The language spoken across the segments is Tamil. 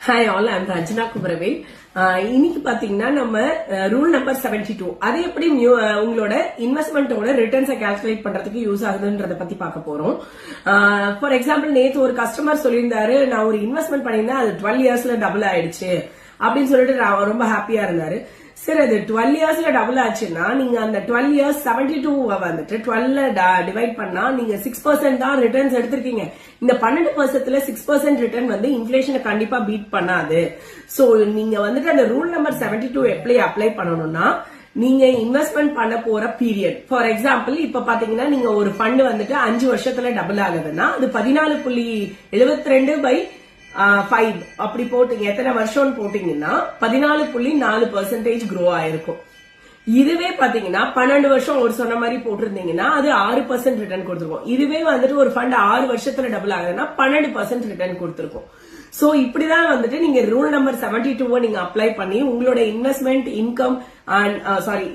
Hi all, I'm Ranjana Kubravel. இன்னைக்கு பாத்தீங்கன்னா நம்ம ரூல் நம்பர் 72 அது எப்படி உங்களோட இன்வெஸ்ட்மெண்டோட ரிட்டர்ன்ஸை கால்குலேட் பண்றதுக்கு யூஸ் ஆகுதுன்றத பத்தி பார்க்க போறோம். ஃபார் எக்ஸாம்பிள் நேத்து ஒரு கஸ்டமர் சொல்லியிருந்தாரு, நான் ஒரு இன்வெஸ்ட்மெண்ட் பண்ணியிருந்தேன், அது 12 இயர்ஸ்ல டபுள் ஆயிடுச்சு அப்படின்னு சொல்லிட்டு ரொம்ப ஹாப்பியா இருந்தாரு. சரி, அது 12 இயர்ஸ்ல டபுள் ஆச்சுன்னா நீங்க அந்த 12 இயர்ஸ் 72 வந்துட்டு 12 டிவைட் பண்ணா நீங்க 6% தான் ரிட்டர்ன்ஸ் எடுத்திருக்கீங்க. இந்த 12%ல 6% ரிட்டர்ன் வந்து இன்ஃபிளேஷனை கண்டிப்பா பீட் பண்ணாது. சோ நீங்க வந்துட்டு அந்த ரூல் நம்பர் 72 எப்படி அப்ளை பண்ணணும்னா, நீங்க இன்வெஸ்ட்மெண்ட் பண்ண போற பீரியட், ஃபார் எக்ஸாம்பிள் இப்ப பாத்தீங்கன்னா நீங்க ஒரு ஃபண்ட் வந்துட்டு 5 வருஷத்துல டபுள் ஆகுதுன்னா அது 14.72/5 அப்படி போட்டீங்க, எத்தனை வருஷம் போட்டீங்கன்னா 14.4% க்ரோ ஆயிருக்கும். இதுவே பாத்தீங்கன்னா 12 வருஷம் ஒரு சொன்ன மாதிரி போட்டிருந்தீங்கன்னா அது 6% ரிட்டர்ன் கொடுத்துருக்கும். இதுவே வந்துட்டு ஒரு ஃபண்ட் 6 வருஷத்துல டபுள் ஆகுதுன்னா 12% ரிட்டர்ன் கொடுத்துருக்கும். சோ இப்படிதான் வந்துட்டு நீங்க ரூல் நம்பர் 72 நீங்க அப்ளை பண்ணி உங்களோட இன்வெஸ்ட்மெண்ட் இன்கம்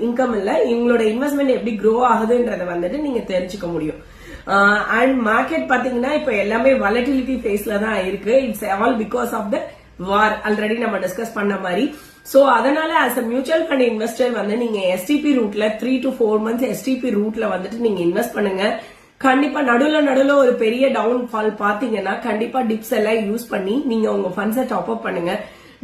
இன்கம் இல்ல, உங்களோட இன்வெஸ்ட்மெண்ட் எப்படி க்ரோ ஆகுதுன்றத வந்துட்டு நீங்க தெரிஞ்சுக்க முடியும். அண்ட் மார்க்கெட் பாத்தீங்கன்னா இப்ப எல்லாமே வாலட்டிலிட்டி ஃபேஸ்ல தான் இருக்கு. It's all because of the war, already நம்ம டிஸ்கஸ் பண்ண மாதிரி. சோ அதனால as a mutual fund investor வந்து நீங்க எஸ்டிபி ரூட்ல 3 to 4 months எஸ்டிபி ரூட்ல வந்துட்டு நீங்க இன்வெஸ்ட் பண்ணுங்க. கண்டிப்பா நடுவுல ஒரு பெரிய டவுன் ஃபால் பாத்தீங்கன்னா கண்டிப்பா டிப்ஸ் எல்லாம் யூஸ் பண்ணி நீங்க உங்க ஃபண்ட்ஸை டாப் அப் பண்ணுங்க.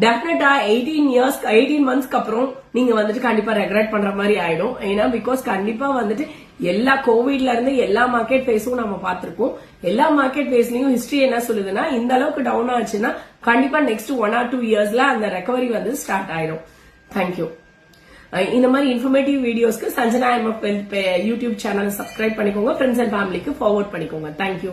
டெஃபினட்டா 18 monthsக்கு அப்புறம் நீங்க வந்துட்டு கண்டிப்பா ரெக்ரெட் பண்ற மாதிரி ஆயிடும். ஏன்னா பிகாஸ் கண்டிப்பா வந்துட்டு எல்லா கோவிட்ல இருந்து எல்லா மார்க்கெட் பேஸும் நம்ம பார்த்திருக்கோம். எல்லா மார்க்கெட் பேஸ்லயும் ஹிஸ்டரி என்ன சொல்லுதுன்னா, இந்த அளவுக்கு டவுன் ஆச்சுன்னா கண்டிப்பா நெக்ஸ்ட் 1 or 2 yearsல அந்த ரெக்கவரி வந்து ஸ்டார்ட் ஆயிடும். தேங்க்யூ. இந்த மாதிரி இன்ஃபர்மேட்டிவ் வீடியோஸ்க்கு Sanjana MF YouTube channel subscribe பண்ணிக்கோங்க. ஃப்ரெண்ட்ஸ் அண்ட் ஃபேமிலிக்கு ஃபார்வர்ட் பண்ணிக்கோங்க. தேங்க்யூ.